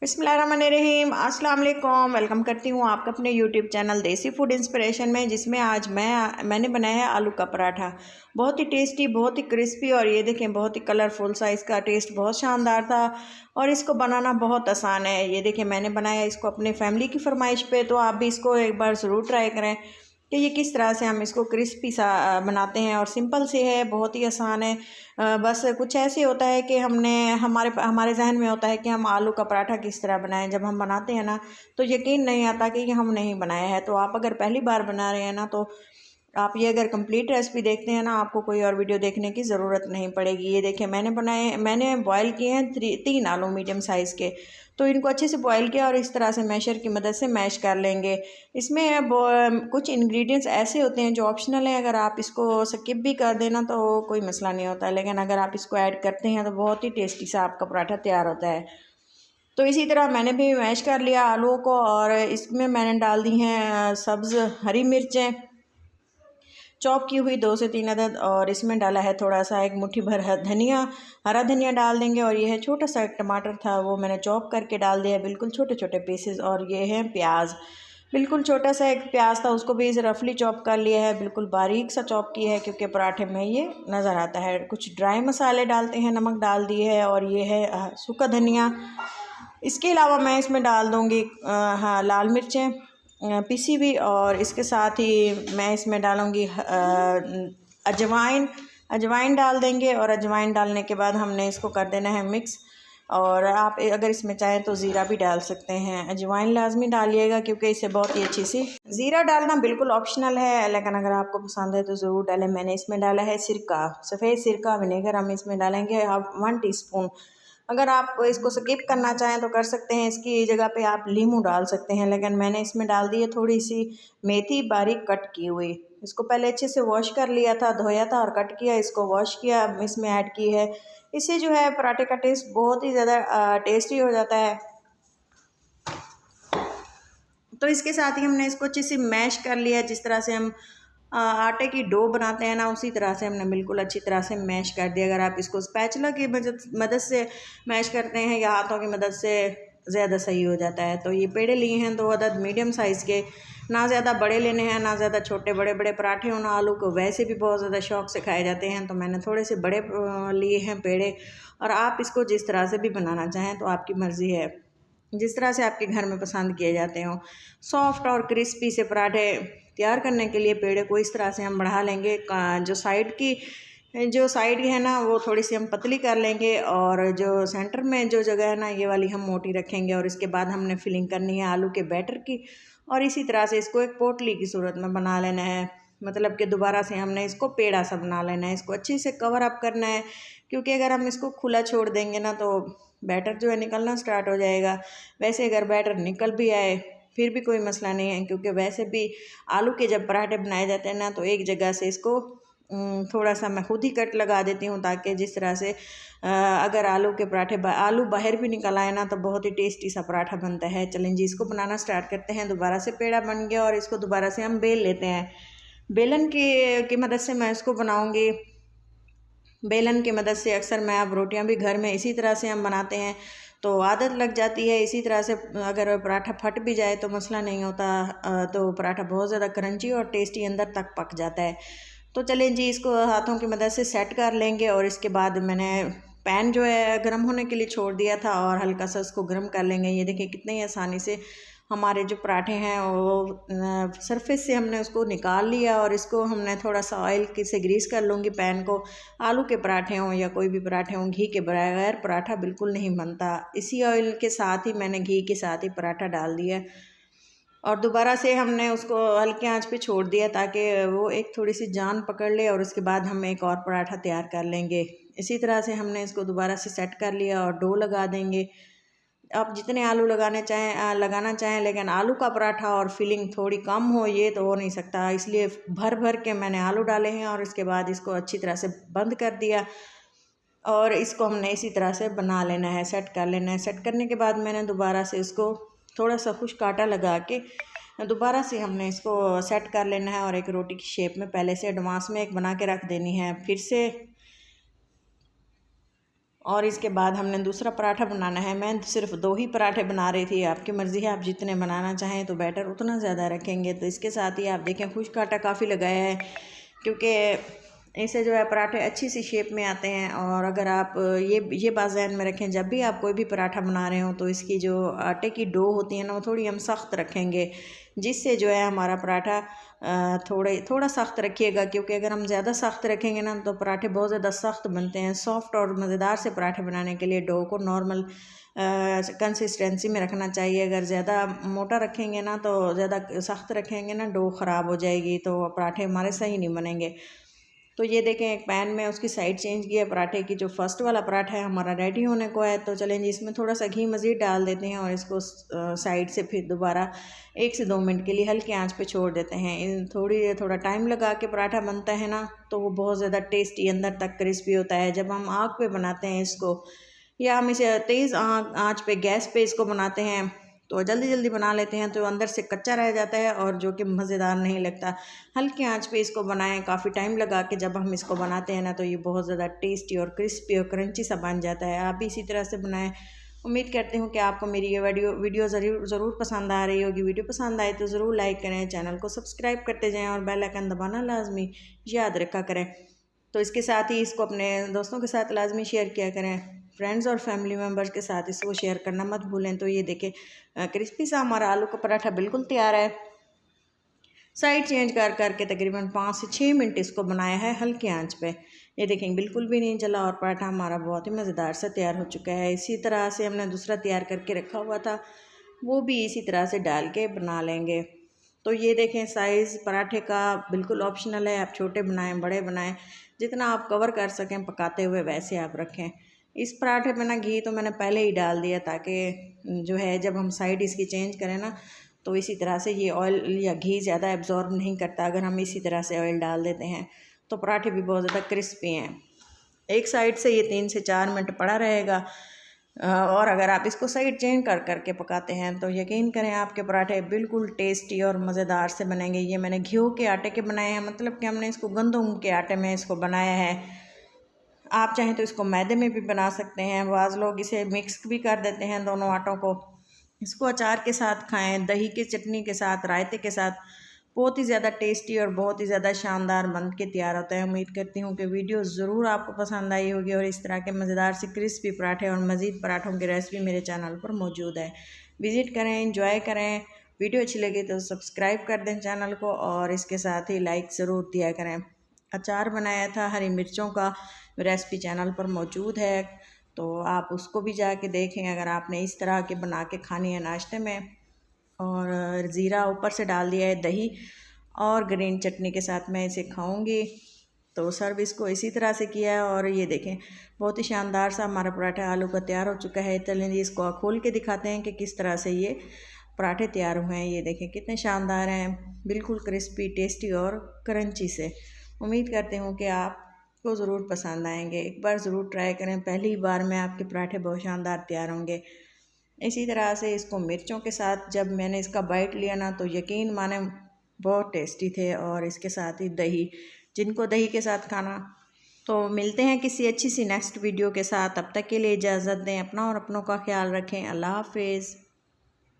बिस्मिल्लाहिर्रहमानिर्रहीम, अस्सलाम वालेकुम। वेलकम करती हूँ आपका अपने यूट्यूब चैनल देसी फूड इंस्पिरेशन में, जिसमें आज मैंने बनाया है आलू का पराठा। बहुत ही टेस्टी, बहुत ही क्रिस्पी और ये देखें बहुत ही कलरफुल सा, इसका टेस्ट बहुत शानदार था और इसको बनाना बहुत आसान है। ये देखें मैंने बनाया इसको अपने फैमिली की फरमाइश पे, तो आप भी इसको एक बार ज़रूर ट्राई करें कि ये किस तरह से हम इसको क्रिस्पी सा बनाते हैं। और सिंपल से है, बहुत ही आसान है। बस कुछ ऐसे होता है कि हमारे जहन में होता है कि हम आलू का पराठा किस तरह बनाएं। जब हम बनाते हैं ना तो यकीन नहीं आता कि हम नहीं बनाया है। तो आप अगर पहली बार बना रहे हैं ना, तो आप ये अगर कंप्लीट रेसिपी देखते हैं ना, आपको कोई और वीडियो देखने की ज़रूरत नहीं पड़ेगी। ये देखिए मैंने बॉयल किए हैं 3 आलू मीडियम साइज़ के। तो इनको अच्छे से बॉयल किया और इस तरह से मैशर की मदद से मैश कर लेंगे। इसमें कुछ इंग्रेडिएंट्स ऐसे होते हैं जो ऑप्शनल हैं, अगर आप इसको स्किप भी कर देना तो कोई मसला नहीं होता, लेकिन अगर आप इसको ऐड करते हैं तो बहुत ही टेस्टी सा आपका पराठा तैयार होता है। तो इसी तरह मैंने भी मैश कर लिया आलूओं को और इसमें मैंने डाल दी हैं सब्ज़ हरी मिर्चें चॉप की हुई 2 से 3 अदद, और इसमें डाला है थोड़ा सा 1 मुट्ठी भर धनिया, हरा धनिया डाल देंगे। और ये है छोटा सा एक टमाटर था, वो मैंने चॉप करके डाल दिया बिल्कुल छोटे छोटे पीसेस। और ये है प्याज, बिल्कुल छोटा सा एक प्याज था, उसको भी रफली चॉप कर लिया है, बिल्कुल बारीक सा चॉप किया है क्योंकि पराठे में ये नज़र आता है। कुछ ड्राई मसाले डालते हैं, नमक डाल दिए है, और ये है सूखा धनिया। इसके अलावा मैं इसमें डाल दूँगी हाँ लाल मिर्चें पिसी हुई, और इसके साथ ही मैं इसमें डालूँगी अजवाइन डाल देंगे। और अजवाइन डालने के बाद हमने इसको कर देना है मिक्स। और आप अगर इसमें चाहें तो ज़ीरा भी डाल सकते हैं। अजवाइन लाजमी डालिएगा क्योंकि इससे बहुत ही अच्छी सी, ज़ीरा डालना बिल्कुल ऑप्शनल है, लेकिन अगर आपको पसंद है तो ज़रूर डालें। मैंने इसमें डाला है सिरका, सफ़ेद सिरका विनेगर हम इसमें डालेंगे 1 टीस्पून। अगर आप इसको स्किप करना चाहें तो कर सकते हैं, इसकी जगह पे आप लीमू डाल सकते हैं, लेकिन मैंने इसमें डाल दी है थोड़ी सी मेथी बारीक कट की हुई। इसको पहले अच्छे से वॉश कर लिया था, धोया था और कट किया, इसको वॉश किया, अब इसमें ऐड की है। इससे जो है पराठे का टेस्ट बहुत ही ज़्यादा टेस्टी हो जाता है। तो इसके साथ ही हमने इसको अच्छे से मैश कर लिया, जिस तरह से हम आटे की डो बनाते हैं ना, उसी तरह से हमने बिल्कुल अच्छी तरह से मैश कर दिया। अगर आप इसको स्पैचुला की मदद से मैश करते हैं या हाथों की मदद से, ज़्यादा सही हो जाता है। तो ये पेड़े लिए हैं 2 अदद मीडियम साइज़ के, ना ज़्यादा बड़े लेने हैं ना ज़्यादा छोटे। बड़े बड़े पराठे होना आलू को वैसे भी बहुत ज़्यादा शौक से खाए जाते हैं, तो मैंने थोड़े से बड़े लिए हैं पेड़े। और आप इसको जिस तरह से भी बनाना चाहें तो आपकी मर्ज़ी है, जिस तरह से आपके घर में पसंद किए जाते हों। सॉफ्ट और क्रिस्पी से पराठे तैयार करने के लिए पेड़े को इस तरह से हम बढ़ा लेंगे। जो साइड है ना वो थोड़ी सी हम पतली कर लेंगे, और जो सेंटर में जो जगह है ना ये वाली हम मोटी रखेंगे। और इसके बाद हमने फिलिंग करनी है आलू के बैटर की, और इसी तरह से इसको एक पोटली की सूरत में बना लेना है। मतलब कि दोबारा से हमने इसको पेड़ा सा बना लेना है। इसको अच्छे से कवर अप करना है, क्योंकि अगर हम इसको खुला छोड़ देंगे ना तो बैटर जो है निकलना स्टार्ट हो जाएगा। वैसे अगर बैटर निकल भी आए फिर भी कोई मसला नहीं है, क्योंकि वैसे भी आलू के जब पराठे बनाए जाते हैं ना तो एक जगह से इसको थोड़ा सा मैं खुद ही कट लगा देती हूँ, ताकि जिस तरह से अगर आलू के पराठे आलू बाहर भी निकल आए ना तो बहुत ही टेस्टी सा पराठा बनता है। चलें जी, इसको बनाना स्टार्ट करते हैं। दोबारा से पेड़ा बन गया और इसको दोबारा से हम बेल लेते हैं। बेलन की मदद से मैं इसको बनाऊँगी। बेलन की मदद से अक्सर मैं अब रोटियां भी घर में इसी तरह से हम बनाते हैं, तो आदत लग जाती है इसी तरह से। अगर पराठा फट भी जाए तो मसला नहीं होता, तो पराठा बहुत ज़्यादा क्रंची और टेस्टी अंदर तक पक जाता है। तो चलें जी, इसको हाथों की मदद से सेट कर लेंगे। और इसके बाद मैंने पैन जो है गर्म होने के लिए छोड़ दिया था, और हल्का सा उसको गर्म कर लेंगे। ये देखिए कितनी आसानी से हमारे जो पराठे हैं वो सरफेस से हमने उसको निकाल लिया, और इसको हमने थोड़ा सा ऑयल से ग्रीस कर लूँगी पैन को। आलू के पराठे हों या कोई भी पराठे हों, घी के बगैर पराठा बिल्कुल नहीं बनता। इसी ऑयल के साथ ही मैंने घी के साथ ही पराठा डाल दिया, और दोबारा से हमने उसको हल्के आंच पे छोड़ दिया ताकि वो एक थोड़ी सी जान पकड़ ले, और उसके बाद हम एक और पराठा तैयार कर लेंगे। इसी तरह से हमने इसको दोबारा से सेट कर लिया और डो लगा देंगे। आप जितने आलू लगाना चाहें, लेकिन आलू का पराठा और फिलिंग थोड़ी कम हो ये तो हो नहीं सकता, इसलिए भर भर के मैंने आलू डाले हैं। और इसके बाद इसको अच्छी तरह से बंद कर दिया, और इसको हमने इसी तरह से बना लेना है, सेट कर लेना है। सेट करने के बाद मैंने दोबारा से इसको थोड़ा सा खुश्क आटा लगा के दोबारा से हमने इसको सेट कर लेना है, और एक रोटी की शेप में पहले से एडवांस में एक बना के रख देनी है। फिर से और इसके बाद हमने दूसरा पराठा बनाना है। मैं सिर्फ 2 ही पराठे बना रही थी, आपकी मर्ज़ी है, आप जितने बनाना चाहें तो बैटर उतना ज़्यादा रखेंगे। तो इसके साथ ही आप देखें खुश्क आटा काफ़ी लगाया है, क्योंकि इससे जो है पराठे अच्छी सी शेप में आते हैं। और अगर आप ये बात ज़हन में रखें, जब भी आप कोई भी पराठा बना रहे हो तो इसकी जो आटे की डो होती है ना, वो थोड़ी हम सख्त रखेंगे, जिससे जो है हमारा पराठा थोड़ा सख्त रखिएगा, क्योंकि अगर हम ज़्यादा सख्त रखेंगे ना तो पराठे बहुत ज़्यादा सख्त बनते हैं। सॉफ्ट और मज़ेदार से पराठे बनाने के लिए डो को नॉर्मल कंसिस्टेंसी में रखना चाहिए। अगर ज़्यादा मोटा रखेंगे ना, तो ज़्यादा सख्त रखेंगे ना, डो ख़राब हो जाएगी, तो पराठे हमारे सही नहीं बनेंगे। तो ये देखें एक पैन में उसकी साइड चेंज किया पराठे की। जो फर्स्ट वाला पराठा है हमारा रेडी होने को है। तो चलें जी, इसमें थोड़ा सा घी मज़ीद डाल देते हैं और इसको साइड से फिर दोबारा 1 से 2 मिनट के लिए हल्की आंच पे छोड़ देते हैं। थोड़ा टाइम लगा के पराठा बनता है ना, तो वो बहुत ज़्यादा टेस्टी अंदर तक क्रिस्पी होता है। जब हम आग पे बनाते हैं इसको, या हम इसे तेज़ आंच पे गैस पे इसको बनाते हैं, तो जल्दी जल्दी बना लेते हैं, तो अंदर से कच्चा रह जाता है और जो कि मज़ेदार नहीं लगता। हल्की आंच पे इसको बनाएं, काफ़ी टाइम लगा के जब हम इसको बनाते हैं ना, तो ये बहुत ज़्यादा टेस्टी और क्रिस्पी और क्रंची सा बन जाता है। आप भी इसी तरह से बनाएं। उम्मीद करती हूँ कि आपको मेरी ये वीडियो ज़रूर पसंद आ रही होगी। वीडियो पसंद आए तो ज़रूर लाइक करें, चैनल को सब्सक्राइब करते जाएँ और बेल आइकन दबाना लाजमी याद रखा करें। तो इसके साथ ही इसको अपने दोस्तों के साथ लाजमी शेयर किया करें, फ्रेंड्स और फैमिली मेम्बर्स के साथ इसको शेयर करना मत भूलें। तो ये देखें क्रिस्पी सा हमारा आलू का पराठा बिल्कुल तैयार है। साइड चेंज कर करके तकरीबन 5 से 6 मिनट इसको बनाया है हल्की आंच पे। ये देखें बिल्कुल भी नहीं जला और पराठा हमारा बहुत ही मज़ेदार सा तैयार हो चुका है। इसी तरह से हमने दूसरा तैयार करके रखा हुआ था, वो भी इसी तरह से डाल के बना लेंगे। तो ये देखें साइज़ पराठे का बिल्कुल ऑप्शनल है, आप छोटे बनाएं बड़े बनाएं, जितना आप कवर कर सकें पकाते हुए वैसे आप रखें। इस पराठे में ना घी तो मैंने पहले ही डाल दिया, ताकि जो है जब हम साइड इसकी चेंज करें ना, तो इसी तरह से ये ऑयल या घी ज़्यादा एब्जॉर्ब नहीं करता। अगर हम इसी तरह से ऑयल डाल देते हैं तो पराठे भी बहुत ज़्यादा क्रिस्पी हैं। एक साइड से ये 3 से 4 मिनट पड़ा रहेगा, और अगर आप इसको साइड चेंज कर करके पकाते हैं तो यकीन करें आपके पराठे बिल्कुल टेस्टी और मज़ेदार से बनेंगे। ये मैंने घी के आटे के बनाए हैं, मतलब कि हमने इसको गंदम के आटे में इसको बनाया है। आप चाहें तो इसको मैदे में भी बना सकते हैं। बाज़ लोग इसे मिक्स भी कर देते हैं दोनों आटों को। इसको अचार के साथ खाएं, दही की चटनी के साथ, रायते के साथ, बहुत ही ज़्यादा टेस्टी और बहुत ही ज़्यादा शानदार बन के तैयार होता है। उम्मीद करती हूँ कि वीडियो ज़रूर आपको पसंद आई होगी, और इस तरह के मज़ेदार से क्रिस्पी पराठे और मज़ीद पराठों की रेसिपी मेरे चैनल पर मौजूद है। विज़िट करें, इंजॉय करें। वीडियो अच्छी लगी तो सब्सक्राइब कर दें चैनल को, और इसके साथ ही लाइक ज़रूर दिया करें। अचार बनाया था हरी मिर्चों का, रेसिपी चैनल पर मौजूद है, तो आप उसको भी जाके देखें अगर आपने इस तरह के बना के खानी है नाश्ते में। और ज़ीरा ऊपर से डाल दिया है दही और ग्रीन चटनी के साथ मैं इसे खाऊंगी। तो सर्व इसको इसी तरह से किया है, और ये देखें बहुत ही शानदार सा हमारा पराठा आलू का तैयार हो चुका है। चलें जी, इसको खोल के दिखाते हैं कि किस तरह से ये पराठे तैयार हुए हैं। ये देखें कितने शानदार हैं, बिल्कुल क्रिस्पी, टेस्टी और क्रंची से। उम्मीद करती हूँ कि आपको ज़रूर पसंद आएंगे। एक बार ज़रूर ट्राई करें, पहली बार में आपके पराठे बहुत शानदार तैयार होंगे। इसी तरह से इसको मिर्चों के साथ जब मैंने इसका बाइट लिया ना, तो यकीन माने बहुत टेस्टी थे। और इसके साथ ही दही, जिनको दही के साथ खाना। तो मिलते हैं किसी अच्छी सी नेक्स्ट वीडियो के साथ, तब तक के लिए इजाज़त दें। अपना और अपनों का ख्याल रखें। अल्लाह हाफिज़।